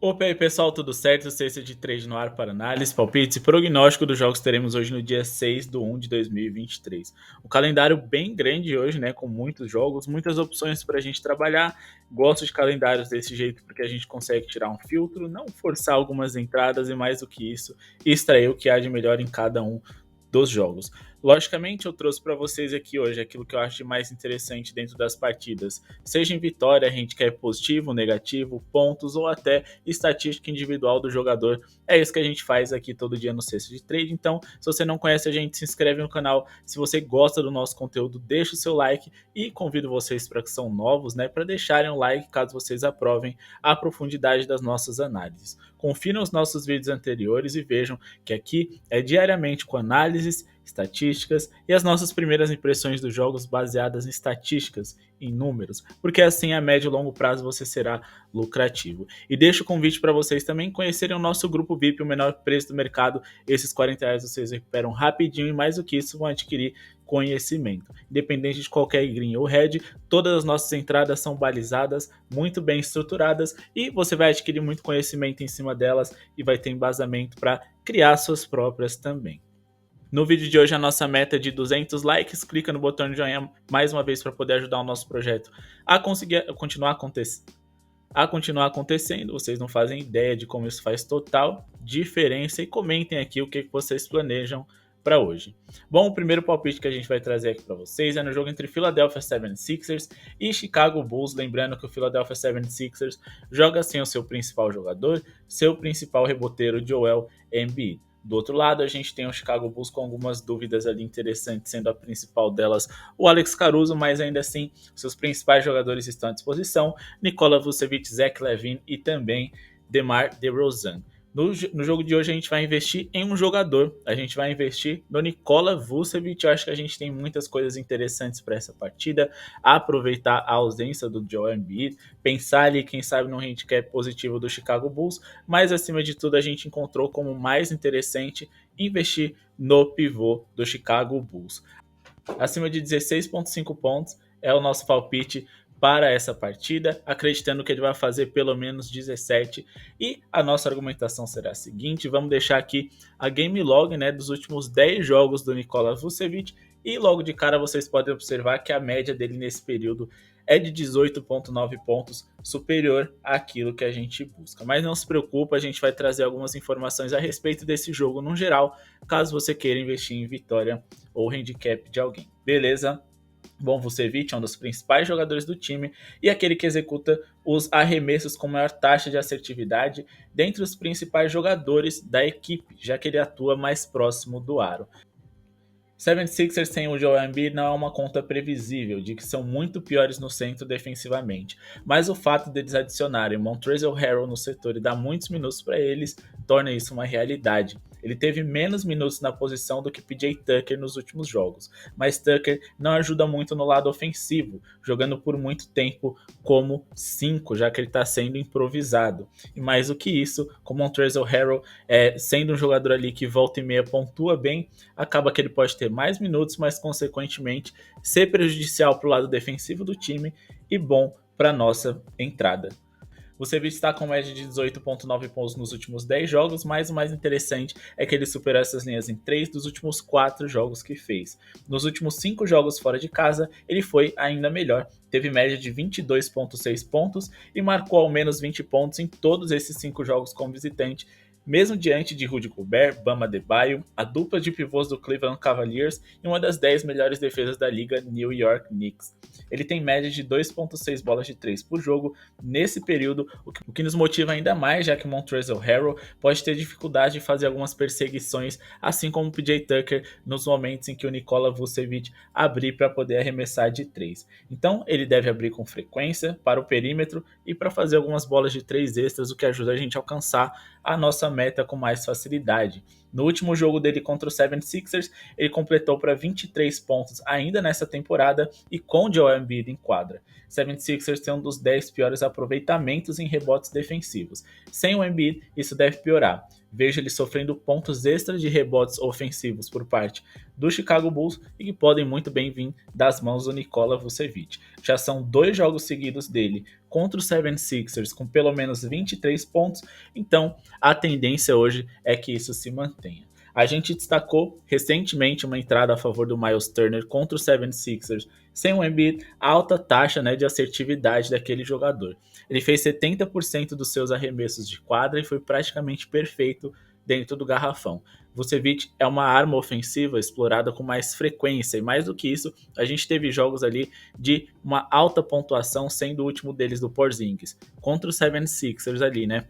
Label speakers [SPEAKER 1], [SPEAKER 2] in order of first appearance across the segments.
[SPEAKER 1] Opa, e aí pessoal, tudo certo? Sexta de trade no ar para análise, palpites e prognóstico dos jogos que teremos hoje no dia 6/1 de 2023. Um calendário bem grande hoje, né? Com muitos jogos, muitas opções para a gente trabalhar. Gosto de calendários desse jeito porque a gente consegue tirar um filtro, não forçar algumas entradas e mais do que isso, extrair o que há de melhor em cada um dos jogos. Logicamente, eu trouxe para vocês aqui hoje aquilo que eu acho de mais interessante dentro das partidas, seja em vitória, handicap positivo, negativo, pontos ou até estatística individual do jogador. É isso que a gente faz aqui todo dia no Sexto de Trade. Então, se você não conhece a gente, se inscreve no canal. Se você gosta do nosso conteúdo, deixa o seu like e convido vocês para que são novos, né, para deixarem um like caso vocês aprovem a profundidade das nossas análises. Confiram os nossos vídeos anteriores e vejam que aqui é diariamente com análises, estatísticas e as nossas primeiras impressões dos jogos baseadas em estatísticas, em números, porque assim a médio e longo prazo você será lucrativo. E deixo o convite para vocês também conhecerem o nosso grupo VIP, o menor preço do mercado. Esses R$ 40 vocês recuperam rapidinho e mais do que isso vão adquirir conhecimento. Independente de qualquer green ou red, todas as nossas entradas são balizadas, muito bem estruturadas e você vai adquirir muito conhecimento em cima delas e vai ter embasamento para criar suas próprias também. No vídeo de hoje a nossa meta é de 200 likes, clica no botão de joinha mais uma vez para poder ajudar o nosso projeto a conseguir continuar acontecendo. Vocês não fazem ideia de como isso faz total diferença e comentem aqui o que vocês planejam para hoje. Bom, o primeiro palpite que a gente vai trazer aqui para vocês é no jogo entre Philadelphia 76ers e Chicago Bulls, lembrando que o Philadelphia 76ers joga sem o seu principal jogador, seu principal reboteiro Joel Embiid. Do outro lado, a gente tem o Chicago Bulls com algumas dúvidas ali interessantes, sendo a principal delas o Alex Caruso, mas ainda assim, seus principais jogadores estão à disposição, Nikola Vucevic, Zach LaVine e também DeMar DeRozan. No jogo de hoje a gente vai investir em um jogador, a gente vai investir no Nikola Vucevic. Eu acho que a gente tem muitas coisas interessantes para essa partida, aproveitar a ausência do Joel Embiid, pensar ali quem sabe no handicap positivo do Chicago Bulls, mas acima de tudo a gente encontrou como mais interessante investir no pivô do Chicago Bulls. Acima de 16,5 pontos é o nosso palpite para essa partida, acreditando que ele vai fazer pelo menos 17. E a nossa argumentação será a seguinte: vamos deixar aqui a game log, né, dos últimos 10 jogos do Nikola Vucevic, e logo de cara vocês podem observar que a média dele nesse período é de 18,9 pontos, superior àquilo que a gente busca. Mas não se preocupe, a gente vai trazer algumas informações a respeito desse jogo no geral, caso você queira investir em vitória ou handicap de alguém. Beleza? Bom, Vucevic é um dos principais jogadores do time e aquele que executa os arremessos com maior taxa de assertividade dentre os principais jogadores da equipe, já que ele atua mais próximo do aro. 76ers sem o Joel Embiid não é uma conta previsível, de que são muito piores no centro defensivamente, mas o fato deles adicionarem Montrezl Harrell no setor e dar muitos minutos para eles torna isso uma realidade. Ele teve menos minutos na posição do que PJ Tucker nos últimos jogos, mas Tucker não ajuda muito no lado ofensivo, jogando por muito tempo como 5, já que ele está sendo improvisado. E mais do que isso, com Montrezl Harrell sendo um jogador ali que volta e meia pontua bem, acaba que ele pode ter mais minutos, mas consequentemente ser prejudicial para o lado defensivo do time e bom para nossa entrada. O Vucevic está com média de 18,9 pontos nos últimos 10 jogos, mas o mais interessante é que ele superou essas linhas em 3 dos últimos 4 jogos que fez. Nos últimos 5 jogos fora de casa, ele foi ainda melhor. Teve média de 22,6 pontos e marcou ao menos 20 pontos em todos esses 5 jogos como visitante, mesmo diante de Rudy Gobert, Bam Adebayo, a dupla de pivôs do Cleveland Cavaliers e uma das 10 melhores defesas da liga, New York Knicks. Ele tem média de 2,6 bolas de 3 por jogo nesse período, o que nos motiva ainda mais, já que Montrezl Harrell pode ter dificuldade de fazer algumas perseguições, assim como o PJ Tucker nos momentos em que o Nikola Vucevic abrir para poder arremessar de 3. Então ele deve abrir com frequência para o perímetro e para fazer algumas bolas de 3 extras, o que ajuda a gente a alcançar a nossa meta com mais facilidade. No último jogo dele contra o 76ers, ele completou para 23 pontos ainda nessa temporada e com Joel Embiid em quadra. 76ers tem um dos 10 piores aproveitamentos em rebotes defensivos. Sem o Embiid, isso deve piorar. Veja ele sofrendo pontos extras de rebotes ofensivos por parte do Chicago Bulls e que podem muito bem vir das mãos do Nikola Vucevic. Já são 2 jogos seguidos dele contra o 76ers com pelo menos 23 pontos, então a tendência hoje é que isso se mantenha. A gente destacou recentemente uma entrada a favor do Miles Turner contra o 76ers sem o Embiid, a alta taxa, né, de assertividade daquele jogador. Ele fez 70% dos seus arremessos de quadra e foi praticamente perfeito dentro do garrafão. Vucevic é uma arma ofensiva explorada com mais frequência, e mais do que isso, a gente teve jogos ali de uma alta pontuação, sendo o último deles do Porzingis, contra o 76ers ali, né?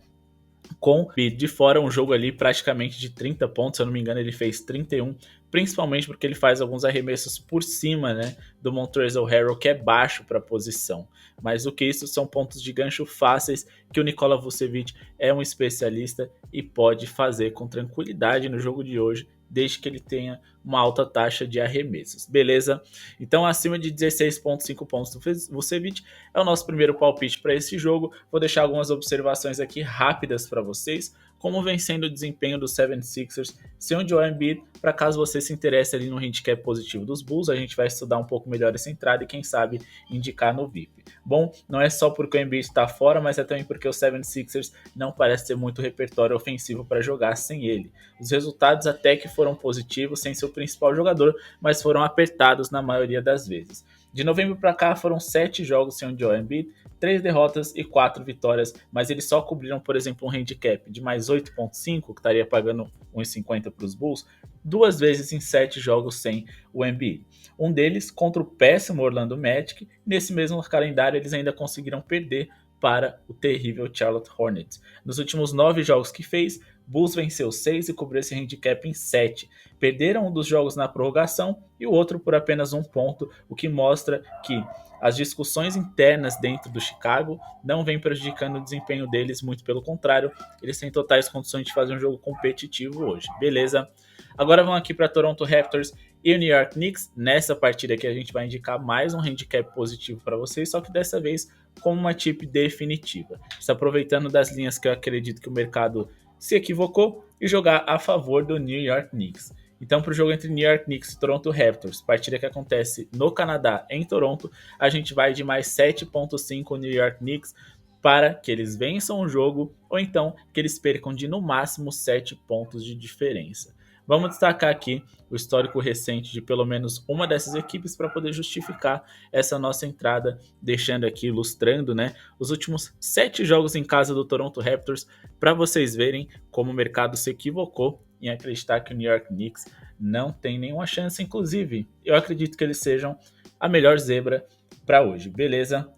[SPEAKER 1] Com de fora um jogo ali praticamente de 30 pontos, se eu não me engano ele fez 31, principalmente porque ele faz alguns arremessos por cima, né, do Montrezl Harrell, que é baixo para a posição. Mas o que isso são pontos de gancho fáceis que o Nikola Vucevic é um especialista e pode fazer com tranquilidade no jogo de hoje, desde que ele tenha uma alta taxa de arremessos, beleza? Então acima de 16,5 pontos do Vucevic é o nosso primeiro palpite para esse jogo. Vou deixar algumas observações aqui rápidas para vocês, como vem sendo o desempenho dos 76ers sem o Joel Embiid, para caso você se interesse ali no handicap positivo dos Bulls, a gente vai estudar um pouco melhor essa entrada e quem sabe indicar no VIP. Bom, não é só porque o Embiid está fora, mas é também porque o 76ers não parece ter muito repertório ofensivo para jogar sem ele. Os resultados até que foram positivos sem seu principal jogador, mas foram apertados na maioria das vezes. De novembro para cá foram 7 jogos sem o Joel Embiid, 3 derrotas e 4 vitórias, mas eles só cobriram, por exemplo, um handicap de mais 8,5, que estaria pagando 1,50 para os Bulls, 2 vezes em 7 jogos sem o Embiid. Um deles contra o péssimo Orlando Magic, nesse mesmo calendário eles ainda conseguiram perder para o terrível Charlotte Hornets. Nos últimos 9 jogos que fez, Bulls venceu 6 e cobriu esse handicap em 7. Perderam um dos jogos na prorrogação e o outro por apenas 1 ponto, o que mostra que as discussões internas dentro do Chicago não vêm prejudicando o desempenho deles, muito pelo contrário, eles têm totais condições de fazer um jogo competitivo hoje, beleza? Agora vamos aqui para Toronto Raptors e o New York Knicks. Nessa partida aqui a gente vai indicar mais um handicap positivo para vocês, só que dessa vez como uma tip definitiva. Está aproveitando das linhas que eu acredito que o mercado se equivocou e jogar a favor do New York Knicks. Então, para o jogo entre New York Knicks e Toronto Raptors, partida que acontece no Canadá, em Toronto, a gente vai de mais 7,5 New York Knicks para que eles vençam o jogo ou então que eles percam de no máximo 7 pontos de diferença. Vamos destacar aqui o histórico recente de pelo menos uma dessas equipes para poder justificar essa nossa entrada, deixando aqui, ilustrando, né, os últimos 7 jogos em casa do Toronto Raptors, para vocês verem como o mercado se equivocou em acreditar que o New York Knicks não tem nenhuma chance. Inclusive, eu acredito que eles sejam a melhor zebra para hoje, beleza?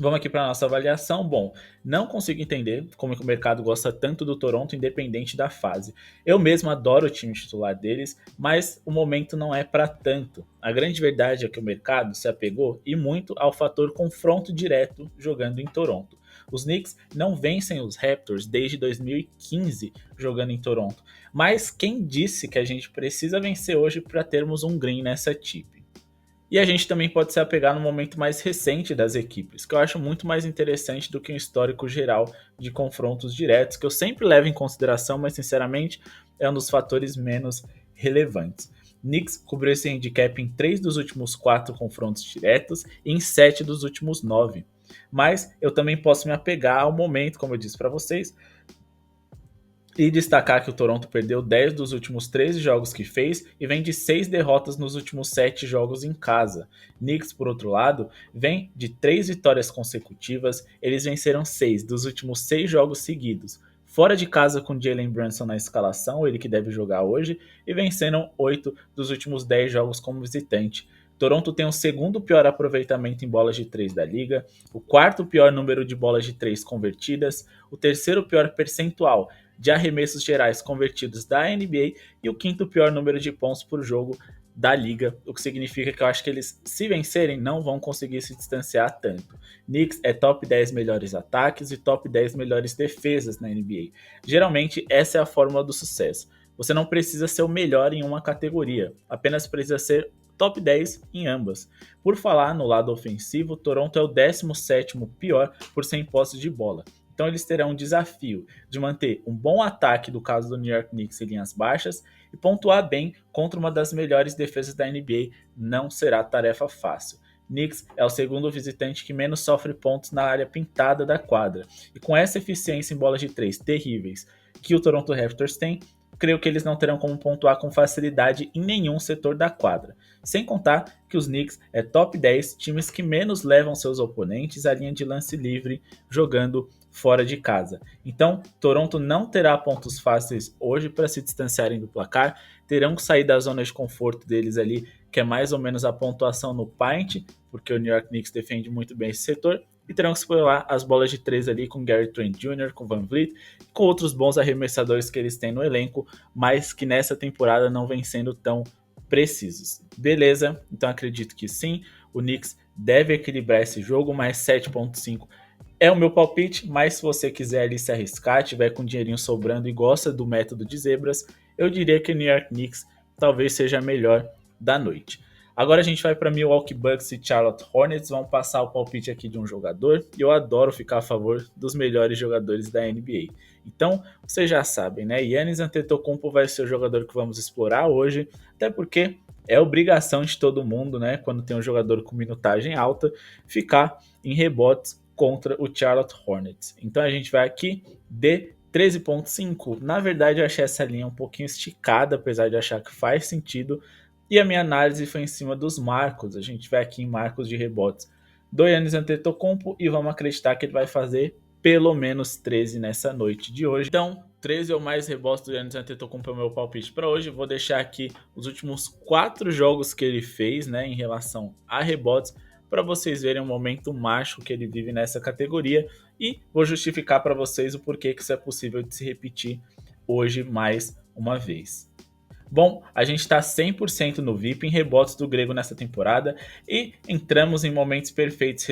[SPEAKER 1] Vamos aqui para a nossa avaliação. Bom, não consigo entender como que o mercado gosta tanto do Toronto, independente da fase. Eu mesmo adoro o time titular deles, mas o momento não é para tanto. A grande verdade é que o mercado se apegou e muito ao fator confronto direto jogando em Toronto. Os Knicks não vencem os Raptors desde 2015 jogando em Toronto. Mas quem disse que a gente precisa vencer hoje para termos um green nessa tip? E a gente também pode se apegar no momento mais recente das equipes, que eu acho muito mais interessante do que um histórico geral de confrontos diretos, que eu sempre levo em consideração, mas sinceramente é um dos fatores menos relevantes. Knicks cobriu esse handicap em 3 dos últimos 4 confrontos diretos e em 7 dos últimos 9. Mas eu também posso me apegar ao momento, como eu disse para vocês, e destacar que o Toronto perdeu 10 dos últimos 13 jogos que fez e vem de 6 derrotas nos últimos 7 jogos em casa. Knicks, por outro lado, vem de 3 vitórias consecutivas, eles venceram 6 dos últimos 6 jogos seguidos. Fora de casa com Jalen Brunson na escalação, ele que deve jogar hoje, e venceram 8 dos últimos 10 jogos como visitante. Toronto tem o segundo pior aproveitamento em bolas de 3 da liga, o quarto pior número de bolas de 3 convertidas, o terceiro pior percentual de arremessos gerais convertidos da NBA e o quinto pior número de pontos por jogo da liga, o que significa que eu acho que eles, se vencerem, não vão conseguir se distanciar tanto. Knicks é top 10 melhores ataques e top 10 melhores defesas na NBA. Geralmente, essa é a fórmula do sucesso. Você não precisa ser o melhor em uma categoria, apenas precisa ser top 10 em ambas. Por falar no lado ofensivo, Toronto é o 17º pior por 100 posses de bola. Então eles terão um desafio de manter um bom ataque, do caso do New York Knicks, em linhas baixas, e pontuar bem contra uma das melhores defesas da NBA. Não será tarefa fácil. Knicks é o segundo visitante que menos sofre pontos na área pintada da quadra. E com essa eficiência em bolas de 3 terríveis que o Toronto Raptors tem, creio que eles não terão como pontuar com facilidade em nenhum setor da quadra. Sem contar que os Knicks é top 10 times que menos levam seus oponentes à linha de lance livre jogando fora de casa. Então, Toronto não terá pontos fáceis hoje para se distanciarem do placar, terão que sair da zona de conforto deles ali, que é mais ou menos a pontuação no paint, porque o New York Knicks defende muito bem esse setor, e terão que explorar as bolas de 3 ali com Gary Trent Jr., com Van Vliet, com outros bons arremessadores que eles têm no elenco, mas que nessa temporada não vem sendo tão precisos. Beleza, então acredito que sim, o Knicks deve equilibrar esse jogo, mas 7.5 é o meu palpite, mas se você quiser ali se arriscar, tiver com dinheirinho sobrando e gosta do método de zebras, eu diria que o New York Knicks talvez seja a melhor da noite. Agora a gente vai para Milwaukee Bucks e Charlotte Hornets, vamos passar o palpite aqui de um jogador, e eu adoro ficar a favor dos melhores jogadores da NBA. Então, vocês já sabem, né? Giannis Antetokounmpo vai ser o jogador que vamos explorar hoje, até porque é obrigação de todo mundo, né? Quando tem um jogador com minutagem alta, ficar em rebotes contra o Charlotte Hornets. Então a gente vai aqui de 13.5. Na verdade, eu achei essa linha um pouquinho esticada, apesar de achar que faz sentido. E a minha análise foi em cima dos marcos. A gente vai aqui em marcos de rebotes do Giannis Antetokounmpo e vamos acreditar que ele vai fazer pelo menos 13 nessa noite de hoje. Então, 13 ou mais rebotes do Giannis Antetokounmpo é o meu palpite para hoje. Vou deixar aqui os últimos 4 jogos que ele fez, né, em relação a rebotes, para vocês verem o momento macho que ele vive nessa categoria e vou justificar para vocês o porquê que isso é possível de se repetir hoje mais uma vez. Bom, a gente está 100% no VIP em rebotes do grego nessa temporada e entramos em momentos perfeitos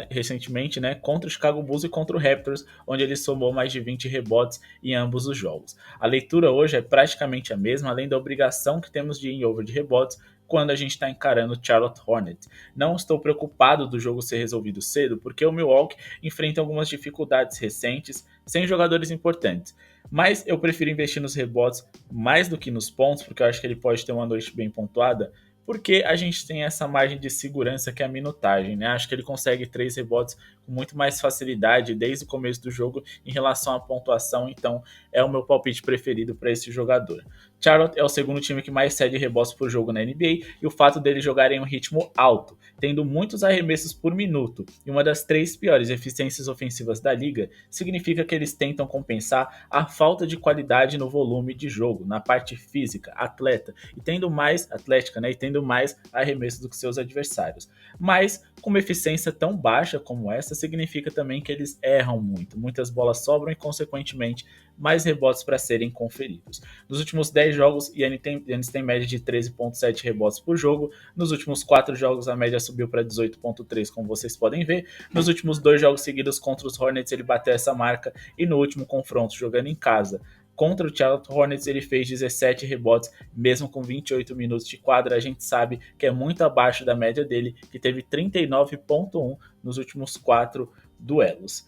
[SPEAKER 1] recentemente, né, contra o Chicago Bulls e contra o Raptors, onde ele somou mais de 20 rebotes em ambos os jogos. A leitura hoje é praticamente a mesma, além da obrigação que temos de ir em over de rebotes quando a gente está encarando o Charlotte Hornets. Não estou preocupado do jogo ser resolvido cedo, porque o Milwaukee enfrenta algumas dificuldades recentes sem jogadores importantes. Mas eu prefiro investir nos rebotes mais do que nos pontos, porque eu acho que ele pode ter uma noite bem pontuada, porque a gente tem essa margem de segurança que é a minutagem, né? Acho que ele consegue 3 rebotes com muito mais facilidade desde o começo do jogo em relação à pontuação, então é o meu palpite preferido para esse jogador. Charlotte é o segundo time que mais cede rebotes por jogo na NBA e o fato dele jogar em um ritmo alto, tendo muitos arremessos por minuto e uma das 3 piores eficiências ofensivas da liga, significa que eles tentam compensar a falta de qualidade no volume de jogo, na parte física, atleta, e tendo mais atlética, né, e tendo mais arremessos do que seus adversários. Mas com uma eficiência tão baixa como essa, significa também que eles erram muito. Muitas bolas sobram e, consequentemente, mais rebotes para serem conferidos. Nos últimos 10 jogos, Giannis tem média de 13.7 rebotes por jogo. Nos últimos 4 jogos, a média subiu para 18.3, como vocês podem ver. Nos últimos 2 jogos seguidos contra os Hornets, ele bateu essa marca. E no último confronto, jogando em casa, contra o Charlotte Hornets, ele fez 17 rebotes, mesmo com 28 minutos de quadra. A gente sabe que é muito abaixo da média dele, que teve 39.1 nos últimos 4 duelos.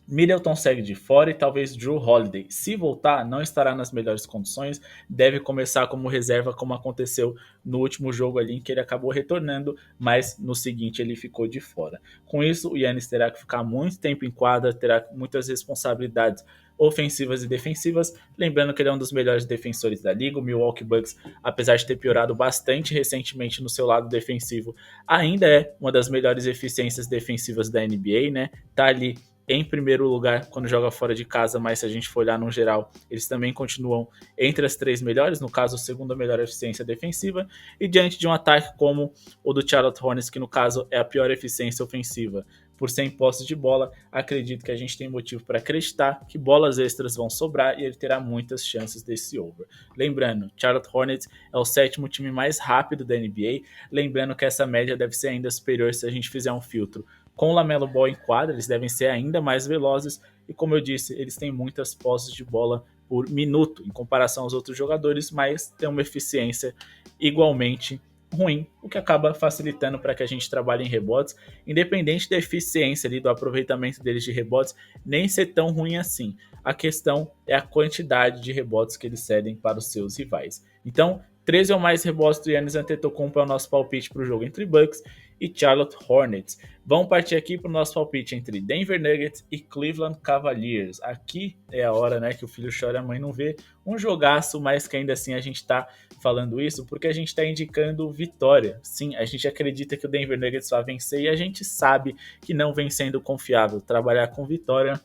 [SPEAKER 1] Middleton segue de fora e talvez Jrue Holiday, se voltar, não estará nas melhores condições, deve começar como reserva, como aconteceu no último jogo ali em que ele acabou retornando, mas no seguinte ele ficou de fora. Com isso, o Giannis terá que ficar muito tempo em quadra, terá muitas responsabilidades ofensivas e defensivas, lembrando que ele é um dos melhores defensores da liga. O Milwaukee Bucks, apesar de ter piorado bastante recentemente no seu lado defensivo, ainda é uma das melhores eficiências defensivas da NBA, né? Tá ali em primeiro lugar quando joga fora de casa, mas se a gente for olhar no geral, eles também continuam entre as 3 melhores, no caso, a segunda melhor eficiência defensiva, e diante de um ataque como o do Charlotte Hornets, que no caso é a pior eficiência ofensiva por 100 posses de bola, acredito que a gente tem motivo para acreditar que bolas extras vão sobrar e ele terá muitas chances desse over. Lembrando, Charlotte Hornets é o 7º time mais rápido da NBA, lembrando que essa média deve ser ainda superior se a gente fizer um filtro com o LaMelo Ball em quadra, eles devem ser ainda mais velozes e, como eu disse, eles têm muitas posses de bola por minuto em comparação aos outros jogadores, mas tem uma eficiência igualmente ruim, o que acaba facilitando para que a gente trabalhe em rebotes, independente da eficiência ali, do aproveitamento deles de rebotes, nem ser tão ruim assim. A questão é a quantidade de rebotes que eles cedem para os seus rivais. Então, 13 ou mais rebotes do Giannis Antetokounmpo é o nosso palpite para o jogo entre Bucks e Charlotte Hornets. Vamos partir aqui para o nosso palpite entre Denver Nuggets e Cleveland Cavaliers. Aqui é a hora, né, que o filho chora e a mãe não vê. Um jogaço, mas que ainda assim a gente está falando isso porque a gente está indicando vitória. Sim, a gente acredita que o Denver Nuggets vai vencer e a gente sabe que não vem sendo confiável trabalhar com vitória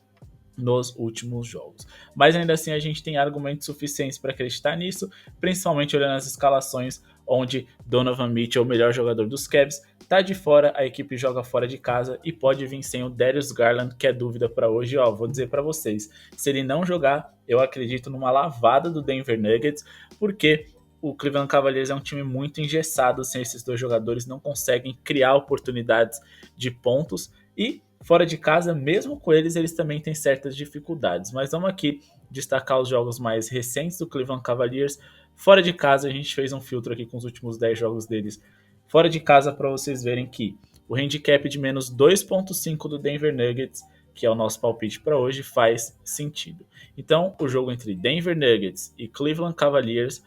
[SPEAKER 1] nos últimos jogos. Mas ainda assim a gente tem argumentos suficientes para acreditar nisso, principalmente olhando as escalações onde Donovan Mitchell, o melhor jogador dos Cavs, tá de fora, a equipe joga fora de casa e pode vir sem o Darius Garland, que é dúvida para hoje. Ó, vou dizer para vocês, se ele não jogar, eu acredito numa lavada do Denver Nuggets, porque o Cleveland Cavaliers é um time muito engessado, sem esses dois jogadores não conseguem criar oportunidades de pontos e fora de casa, mesmo com eles também têm certas dificuldades. Mas vamos aqui destacar os jogos mais recentes do Cleveland Cavaliers. Fora de casa, a gente fez um filtro aqui com os últimos 10 jogos deles. Fora de casa, para vocês verem que o handicap de menos 2,5 do Denver Nuggets, que é o nosso palpite para hoje, faz sentido. Então, o jogo entre Denver Nuggets e Cleveland Cavaliers,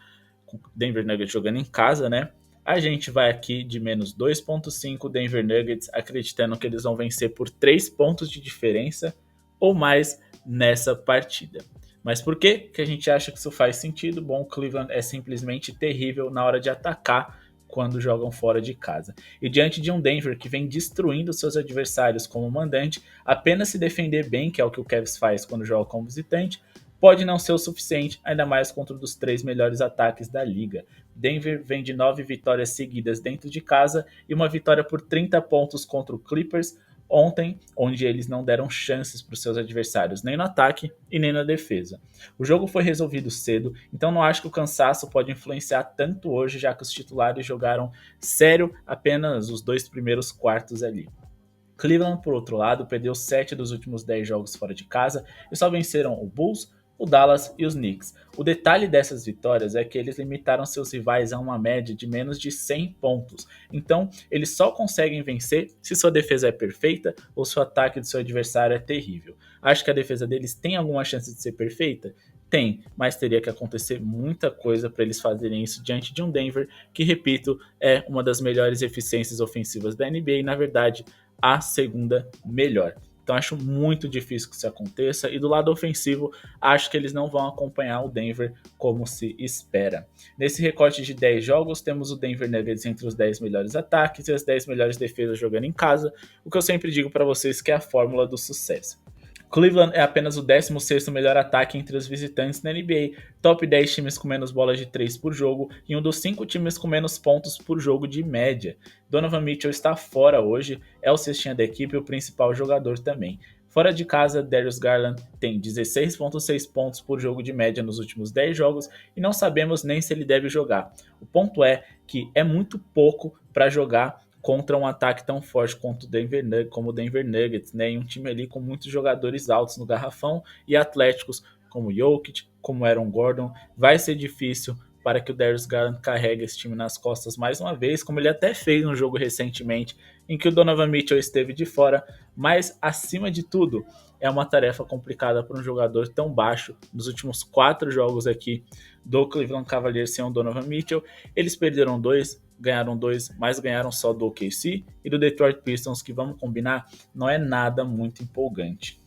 [SPEAKER 1] Denver Nuggets jogando em casa, né? A gente vai aqui de menos 2,5 Denver Nuggets, acreditando que eles vão vencer por 3 pontos de diferença ou mais nessa partida. Mas por que a gente acha que isso faz sentido? Bom, o Cleveland é simplesmente terrível na hora de atacar quando jogam fora de casa. E diante de um Denver que vem destruindo seus adversários como mandante, apenas se defender bem, que é o que o Cavs faz quando joga como visitante, pode não ser o suficiente, ainda mais contra um dos 3 melhores ataques da liga. Denver vem de 9 vitórias seguidas dentro de casa e uma vitória por 30 pontos contra o Clippers ontem, onde eles não deram chances para os seus adversários, nem no ataque e nem na defesa. O jogo foi resolvido cedo, então não acho que o cansaço pode influenciar tanto hoje, já que os titulares jogaram sério apenas os 2 primeiros quartos ali. Cleveland, por outro lado, perdeu 7 dos últimos 10 jogos fora de casa e só venceram o Bulls, o Dallas e os Knicks. O detalhe dessas vitórias é que eles limitaram seus rivais a uma média de menos de 100 pontos. Então, eles só conseguem vencer se sua defesa é perfeita ou se o ataque do seu adversário é terrível. Acho que a defesa deles tem alguma chance de ser perfeita? Tem, mas teria que acontecer muita coisa para eles fazerem isso diante de um Denver que, repito, é uma das melhores eficiências ofensivas da NBA e, na verdade, a segunda melhor. Então acho muito difícil que isso aconteça. E do lado ofensivo, acho que eles não vão acompanhar o Denver como se espera. Nesse recorte de 10 jogos, temos o Denver Nuggets entre os 10 melhores ataques e as 10 melhores defesas jogando em casa. O que eu sempre digo para vocês que é a fórmula do sucesso. Cleveland é apenas o 16º melhor ataque entre os visitantes na NBA, top 10 times com menos bolas de 3 por jogo e um dos 5 times com menos pontos por jogo de média. Donovan Mitchell está fora hoje, é o cestinha da equipe e o principal jogador também. Fora de casa, Darius Garland tem 16,6 pontos por jogo de média nos últimos 10 jogos e não sabemos nem se ele deve jogar. O ponto é que é muito pouco para jogar contra um ataque tão forte quanto como o Denver Nuggets, né? E um time ali com muitos jogadores altos no garrafão e atléticos como Jokic, como Aaron Gordon. Vai ser difícil para que o Darius Garland carregue esse time nas costas mais uma vez, como ele até fez no jogo recentemente, em que o Donovan Mitchell esteve de fora, mas acima de tudo, é uma tarefa complicada para um jogador tão baixo. Nos últimos 4 jogos aqui do Cleveland Cavaliers sem o Donovan Mitchell, eles perderam 2, ganharam 2, mas ganharam só do OKC e do Detroit Pistons, que vamos combinar, não é nada muito empolgante.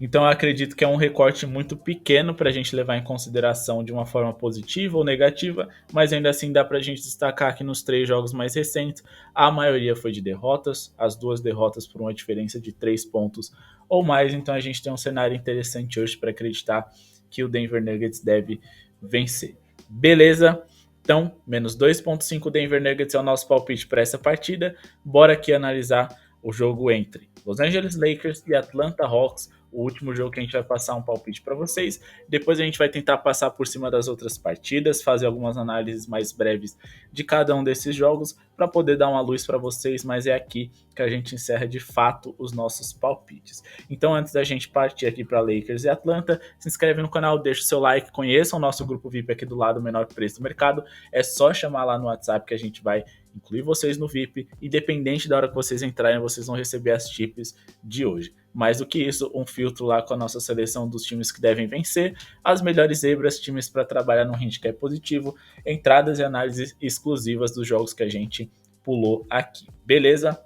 [SPEAKER 1] Então eu acredito que é um recorte muito pequeno para a gente levar em consideração de uma forma positiva ou negativa, mas ainda assim dá para a gente destacar que nos 3 jogos mais recentes, a maioria foi de derrotas, as 2 derrotas por uma diferença de 3 pontos ou mais, então a gente tem um cenário interessante hoje para acreditar que o Denver Nuggets deve vencer. Beleza? Então, menos 2,5 Denver Nuggets é o nosso palpite para essa partida. Bora aqui analisar o jogo entre Los Angeles Lakers e Atlanta Hawks, o último jogo que a gente vai passar um palpite para vocês. Depois a gente vai tentar passar por cima das outras partidas, fazer algumas análises mais breves de cada um desses jogos para poder dar uma luz para vocês, mas é aqui que a gente encerra de fato os nossos palpites. Então, antes da gente partir aqui para Lakers e Atlanta, se inscreve no canal, deixa o seu like, conheça o nosso grupo VIP aqui do lado, o menor preço do mercado. É só chamar lá no WhatsApp que a gente vai incluir vocês no VIP, independente da hora que vocês entrarem, vocês vão receber as tips de hoje. Mais do que isso, um filtro lá com a nossa seleção dos times que devem vencer, as melhores zebras, times para trabalhar no handicap positivo, entradas e análises exclusivas dos jogos que a gente pulou aqui, beleza?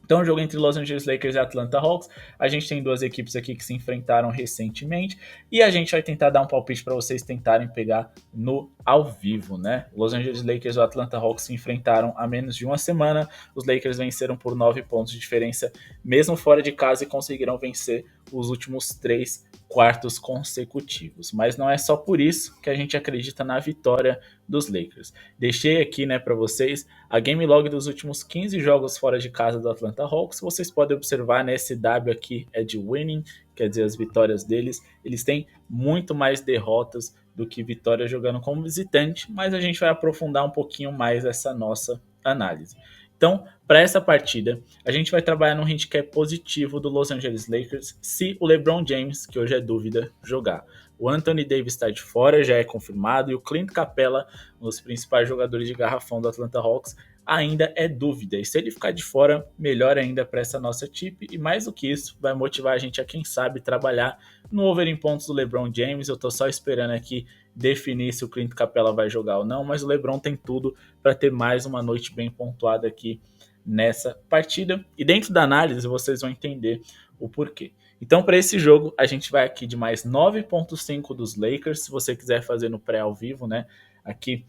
[SPEAKER 1] Então, o jogo entre Los Angeles Lakers e Atlanta Hawks, a gente tem duas equipes aqui que se enfrentaram recentemente e a gente vai tentar dar um palpite para vocês tentarem pegar no ao vivo, né? Los Angeles Lakers e o Atlanta Hawks se enfrentaram há menos de uma semana, os Lakers venceram por 9 pontos de diferença, mesmo fora de casa, e conseguiram vencer os últimos 3 quartos consecutivos. Mas não é só por isso que a gente acredita na vitória dos Lakers. Deixei aqui, né, para vocês a game log dos últimos 15 jogos fora de casa do Atlanta Hawks. Vocês podem observar, né, esse W aqui é de winning, quer dizer, as vitórias deles. Eles têm muito mais derrotas do que vitórias jogando como visitante, mas a gente vai aprofundar um pouquinho mais essa nossa análise. Então, para essa partida, a gente vai trabalhar num handicap positivo do Los Angeles Lakers se o LeBron James, que hoje é dúvida, jogar. O Anthony Davis está de fora, já é confirmado, e o Clint Capela, um dos principais jogadores de garrafão do Atlanta Hawks, ainda é dúvida. E se ele ficar de fora, melhor ainda para essa nossa equipe. E mais do que isso, vai motivar a gente a, quem sabe, trabalhar no over em pontos do LeBron James. Eu estou só esperando aqui definir se o Clint Capela vai jogar ou não, mas o LeBron tem tudo para ter mais uma noite bem pontuada aqui nessa partida. E dentro da análise vocês vão entender o porquê. Então, para esse jogo, a gente vai aqui de mais 9.5 dos Lakers, se você quiser fazer no pré ao vivo, né? Aqui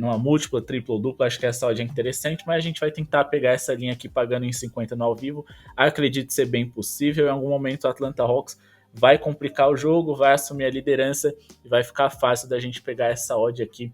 [SPEAKER 1] numa múltipla, tripla ou dupla, acho que essa odd é interessante, mas a gente vai tentar pegar essa linha aqui pagando em 50 no ao vivo. Acredito ser bem possível. Em algum momento o Atlanta Hawks vai complicar o jogo, vai assumir a liderança e vai ficar fácil da gente pegar essa odd aqui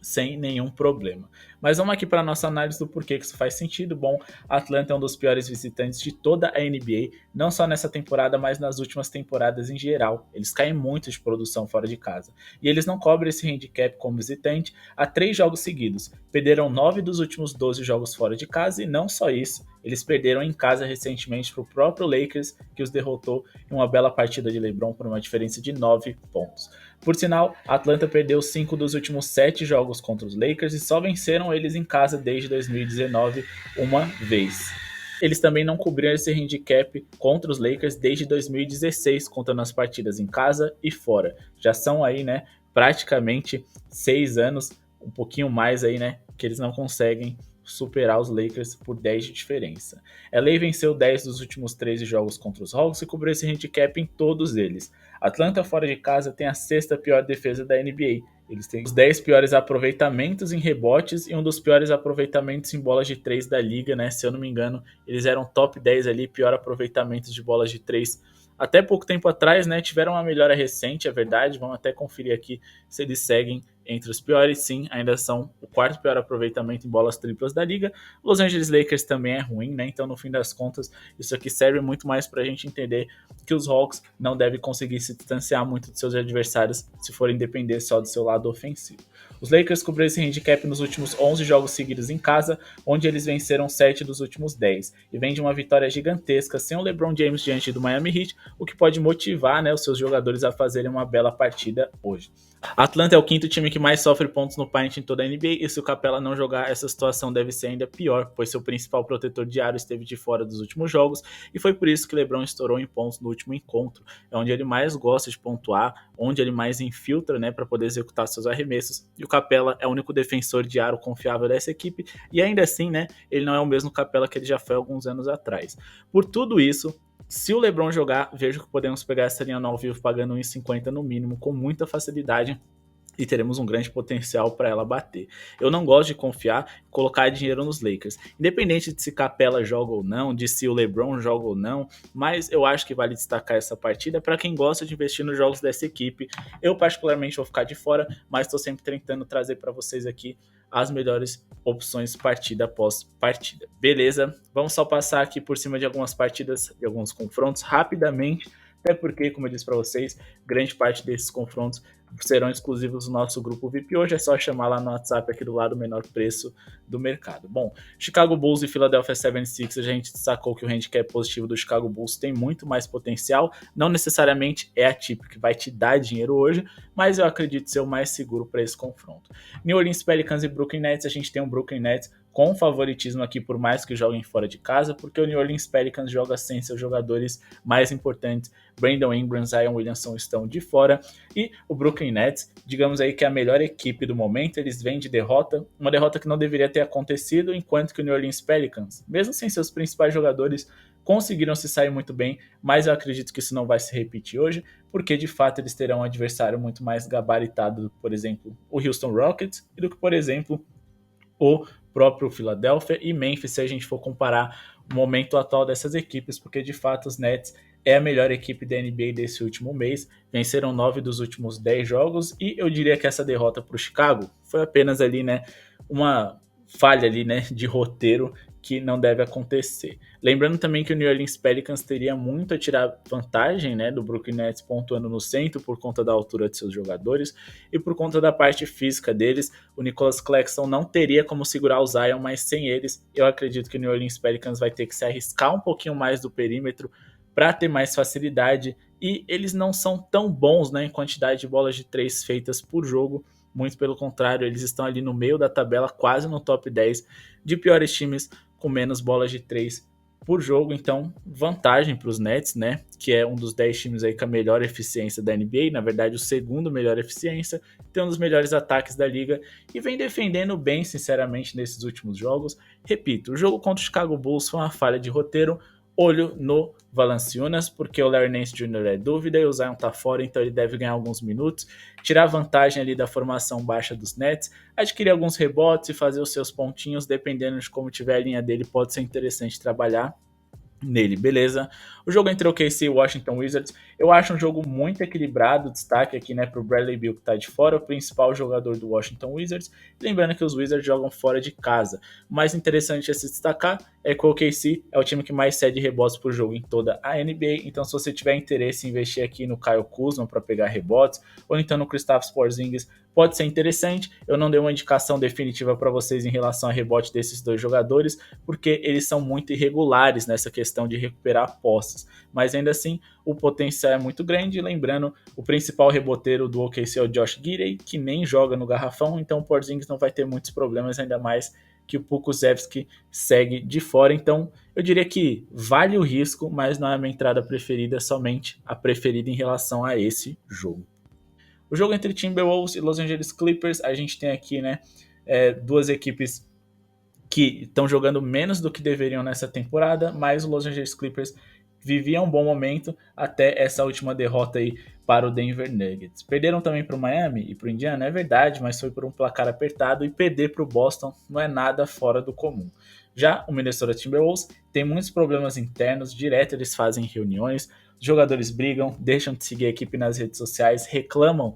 [SPEAKER 1] sem nenhum problema. Mas vamos aqui para a nossa análise do porquê que isso faz sentido. Bom, Atlanta é um dos piores visitantes de toda a NBA, não só nessa temporada, mas nas últimas temporadas em geral. Eles caem muito de produção fora de casa. E eles não cobrem esse handicap como visitante há 3 jogos seguidos. Perderam 9 dos últimos 12 jogos fora de casa, e não só isso, eles perderam em casa recentemente para o próprio Lakers, que os derrotou em uma bela partida de LeBron por uma diferença de 9 pontos. Por sinal, Atlanta perdeu 5 dos últimos 7 jogos contra os Lakers e só venceram eles em casa desde 2019 uma vez. Eles também não cobriram esse handicap contra os Lakers desde 2016, contando as partidas em casa e fora. Já são aí, né, praticamente 6 anos, um pouquinho mais aí, né, que eles não conseguem superar os Lakers por 10 de diferença. LA venceu 10 dos últimos 13 jogos contra os Hawks e cobriu esse handicap em todos eles. Atlanta fora de casa tem a 6ª pior defesa da NBA. Eles têm os 10 piores aproveitamentos em rebotes e um dos piores aproveitamentos em bolas de 3 da liga, né? Se eu não me engano, eles eram top 10 ali, pior aproveitamento de bolas de 3 até pouco tempo atrás, né? Tiveram uma melhora recente, é verdade. Vamos até conferir aqui se eles seguem entre os piores. Sim, ainda são o 4º pior aproveitamento em bolas triplas da liga. Los Angeles Lakers também é ruim, né? Então, no fim das contas, isso aqui serve muito mais para a gente entender que os Hawks não devem conseguir se distanciar muito de seus adversários se forem depender só do seu lado ofensivo. Os Lakers cobriram esse handicap nos últimos 11 jogos seguidos em casa, onde eles venceram 7 dos últimos 10, e vem de uma vitória gigantesca sem o LeBron James diante do Miami Heat, o que pode motivar, né, os seus jogadores a fazerem uma bela partida hoje. Atlanta é o 5º time que mais sofre pontos no paint em toda a NBA, e se o Capela não jogar, essa situação deve ser ainda pior, pois seu principal protetor de aro esteve de fora dos últimos jogos, e foi por isso que LeBron estourou em pontos no último encontro. É onde ele mais gosta de pontuar, onde ele mais infiltra, né, para poder executar seus arremessos, e o Capela é o único defensor de aro confiável dessa equipe, e ainda assim, né, ele não é o mesmo Capela que ele já foi alguns anos atrás. Por tudo isso, se o LeBron jogar, vejo que podemos pegar essa linha no ao vivo pagando 1,50 no mínimo com muita facilidade, e teremos um grande potencial para ela bater. Eu não gosto de confiar e colocar dinheiro nos Lakers, independente de se Capela joga ou não, de se o LeBron joga ou não, mas eu acho que vale destacar essa partida para quem gosta de investir nos jogos dessa equipe. Eu particularmente vou ficar de fora, mas estou sempre tentando trazer para vocês aqui as melhores opções partida após partida. Beleza? Vamos só passar aqui por cima de algumas partidas e alguns confrontos rapidamente, até porque, como eu disse para vocês, grande parte desses confrontos serão exclusivos do nosso grupo VIP. Hoje é só chamar lá no WhatsApp aqui do lado o menor preço do mercado. Bom, Chicago Bulls e Philadelphia 76ers, a gente destacou que o handicap positivo do Chicago Bulls tem muito mais potencial. Não necessariamente é a tip que vai te dar dinheiro hoje, mas eu acredito ser o mais seguro para esse confronto. New Orleans Pelicans e Brooklyn Nets, a gente tem um Brooklyn Nets com favoritismo aqui, por mais que joguem fora de casa, porque o New Orleans Pelicans joga sem seus jogadores mais importantes. Brandon Ingram, Zion Williamson estão de fora, e o Brooklyn Nets, digamos aí que é a melhor equipe do momento. Eles vêm de derrota, uma derrota que não deveria ter acontecido, enquanto que o New Orleans Pelicans, mesmo sem seus principais jogadores, conseguiram se sair muito bem, mas eu acredito que isso não vai se repetir hoje, porque de fato eles terão um adversário muito mais gabaritado do que, por exemplo, o Houston Rockets, e do que, por exemplo, o próprio Philadelphia e Memphis, se a gente for comparar o momento atual dessas equipes, porque de fato os Nets é a melhor equipe da NBA desse último mês, venceram 9 dos últimos 10 jogos, e eu diria que essa derrota para o Chicago foi apenas ali, né, uma falha ali, né, de roteiro que não deve acontecer. Lembrando também que o New Orleans Pelicans teria muito a tirar vantagem, né, do Brooklyn Nets pontuando no centro por conta da altura de seus jogadores e por conta da parte física deles. O Nicholas Claxton não teria como segurar o Zion, mas sem eles eu acredito que o New Orleans Pelicans vai ter que se arriscar um pouquinho mais do perímetro para ter mais facilidade, e eles não são tão bons, né, em quantidade de bolas de 3 feitas por jogo. Muito pelo contrário, eles estão ali no meio da tabela, quase no top 10 de piores times com menos bolas de 3 por jogo. Então, vantagem para os Nets, né? Que é um dos 10 times aí com a melhor eficiência da NBA, na verdade, o segundo melhor eficiência, tem um dos melhores ataques da liga e vem defendendo bem, sinceramente, nesses últimos jogos. Repito, o jogo contra o Chicago Bulls foi uma falha de roteiro. Olho no Valanciunas, porque o Larry Nance Jr. é dúvida e o Zion tá fora, então ele deve ganhar alguns minutos, tirar vantagem ali da formação baixa dos Nets, adquirir alguns rebotes e fazer os seus pontinhos, dependendo de como tiver a linha dele, pode ser interessante trabalhar nele, beleza? O jogo entre o OKC e o Washington Wizards, eu acho um jogo muito equilibrado. Destaque aqui, né, pro Bradley Beal, que tá de fora, o principal jogador do Washington Wizards. Lembrando que os Wizards jogam fora de casa. O mais interessante a se destacar é que o OKC é o time que mais cede rebotes por jogo em toda a NBA. Então, se você tiver interesse em investir aqui no Kyle Kuzma para pegar rebotes, ou então no Kristaps Porzingis, pode ser interessante. Eu não dei uma indicação definitiva para vocês em relação a rebote desses dois jogadores, porque eles são muito irregulares nessa questão de recuperar posses. Mas ainda assim, o potencial é muito grande. Lembrando, o principal reboteiro do OKC é o Josh Giddey, que nem joga no garrafão, então o Porzingis não vai ter muitos problemas, ainda mais que o Pokusevski segue de fora. Então, eu diria que vale o risco, mas não é a minha entrada preferida, somente a preferida em relação a esse jogo. O jogo entre Timberwolves e Los Angeles Clippers, a gente tem aqui, né, duas equipes que estão jogando menos do que deveriam nessa temporada, mas o Los Angeles Clippers vivia um bom momento até essa última derrota aí para o Denver Nuggets. Perderam também para o Miami e para o Indiana, é verdade, mas foi por um placar apertado, e perder para o Boston não é nada fora do comum. Já o Minnesota Timberwolves tem muitos problemas internos, direto eles fazem reuniões, os jogadores brigam, deixam de seguir a equipe nas redes sociais, reclamam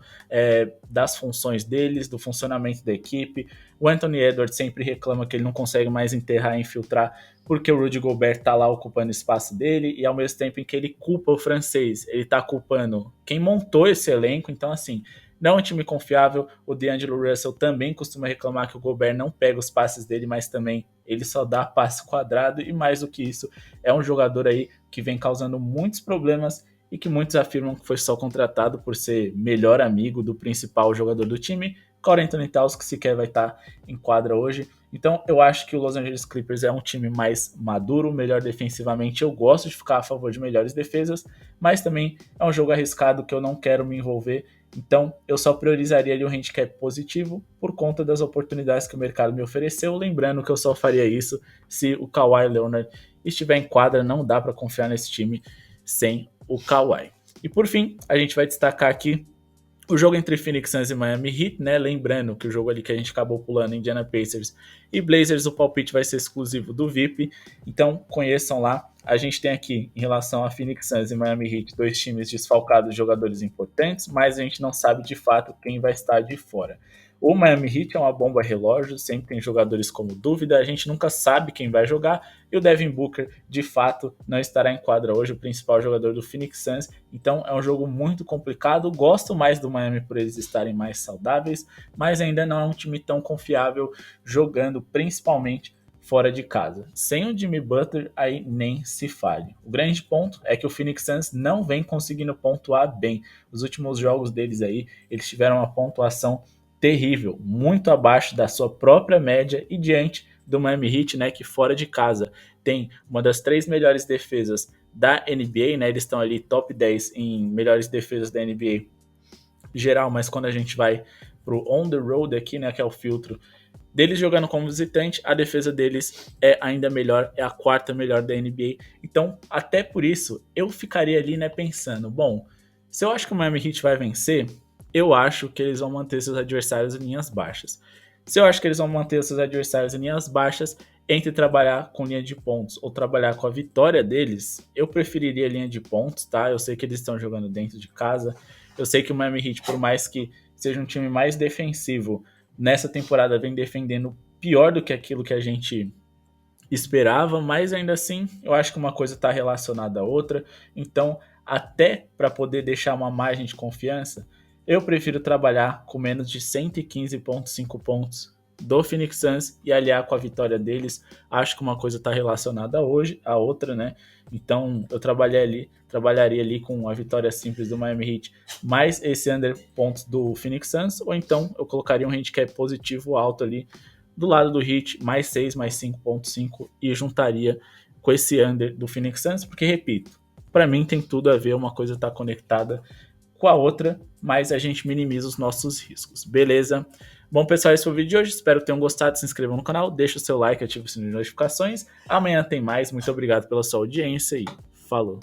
[SPEAKER 1] das funções deles, do funcionamento da equipe. O Anthony Edwards sempre reclama que ele não consegue mais enterrar e infiltrar porque o Rudy Gobert tá lá ocupando o espaço dele, e ao mesmo tempo em que ele culpa o francês, ele tá culpando quem montou esse elenco. Então, assim, não é um time confiável. O D'Angelo Russell também costuma reclamar que o Gobert não pega os passes dele, mas também ele só dá passe quadrado, e mais do que isso, é um jogador aí que vem causando muitos problemas e que muitos afirmam que foi só contratado por ser melhor amigo do principal jogador do time, Karl Anthony Towns, que sequer vai estar em quadra hoje. Então eu acho que o Los Angeles Clippers é um time mais maduro, melhor defensivamente. Eu gosto de ficar a favor de melhores defesas, mas também é um jogo arriscado que eu não quero me envolver. Então eu só priorizaria ali o handicap positivo por conta das oportunidades que o mercado me ofereceu. Lembrando que eu só faria isso se o Kawhi Leonard estiver em quadra. Não dá para confiar nesse time sem o Kawhi. E por fim, a gente vai destacar aqui o jogo entre Phoenix Suns e Miami Heat, né? Lembrando que o jogo ali que a gente acabou pulando, Indiana Pacers e Blazers, o palpite vai ser exclusivo do VIP. Então conheçam lá. A gente tem aqui, em relação a Phoenix Suns e Miami Heat, dois times desfalcados de jogadores importantes, mas a gente não sabe de fato quem vai estar de fora. O Miami Heat é uma bomba relógio, sempre tem jogadores como dúvida, a gente nunca sabe quem vai jogar, e o Devin Booker, de fato, não estará em quadra hoje, o principal jogador do Phoenix Suns. Então é um jogo muito complicado. Gosto mais do Miami por eles estarem mais saudáveis, mas ainda não é um time tão confiável jogando, principalmente fora de casa. Sem o Jimmy Butler, aí nem se fale. O grande ponto é que o Phoenix Suns não vem conseguindo pontuar bem. Os últimos jogos deles aí, eles tiveram uma pontuação terrível, muito abaixo da sua própria média e diante do Miami Heat, né, que fora de casa tem uma das 3 melhores defesas da NBA, né, eles estão ali top 10 em melhores defesas da NBA geral, mas quando a gente vai pro on the road aqui, né, que é o filtro deles jogando como visitante, a defesa deles é ainda melhor, é a 4ª melhor da NBA. Então, até por isso, eu ficaria ali, né, pensando, bom, se eu acho que o Miami Heat vai vencer, eu acho que eles vão manter seus adversários em linhas baixas. Se eu acho que eles vão manter seus adversários em linhas baixas, entre trabalhar com linha de pontos ou trabalhar com a vitória deles, eu preferiria linha de pontos, tá? Eu sei que eles estão jogando dentro de casa, eu sei que o Miami Heat, por mais que seja um time mais defensivo, nessa temporada vem defendendo pior do que aquilo que a gente esperava, mas ainda assim eu acho que uma coisa está relacionada à outra. Então, até para poder deixar uma margem de confiança, eu prefiro trabalhar com menos de 115,5 pontos do Phoenix Suns e aliar com a vitória deles. Acho que uma coisa está relacionada hoje à outra, né? Então eu trabalharia ali com a vitória simples do Miami Heat, mais esse under pontos do Phoenix Suns, ou então eu colocaria um handicap positivo alto ali do lado do Heat, mais 6, mais 5,5 e juntaria com esse under do Phoenix Suns, porque repito, para mim tem tudo a ver, uma coisa está conectada com a outra, mas a gente minimiza os nossos riscos, beleza? Bom, pessoal, esse foi o vídeo de hoje. Espero que tenham gostado. Se inscrevam no canal, deixa o seu like, ativa o sininho de notificações. Amanhã tem mais. Muito obrigado pela sua audiência e falou!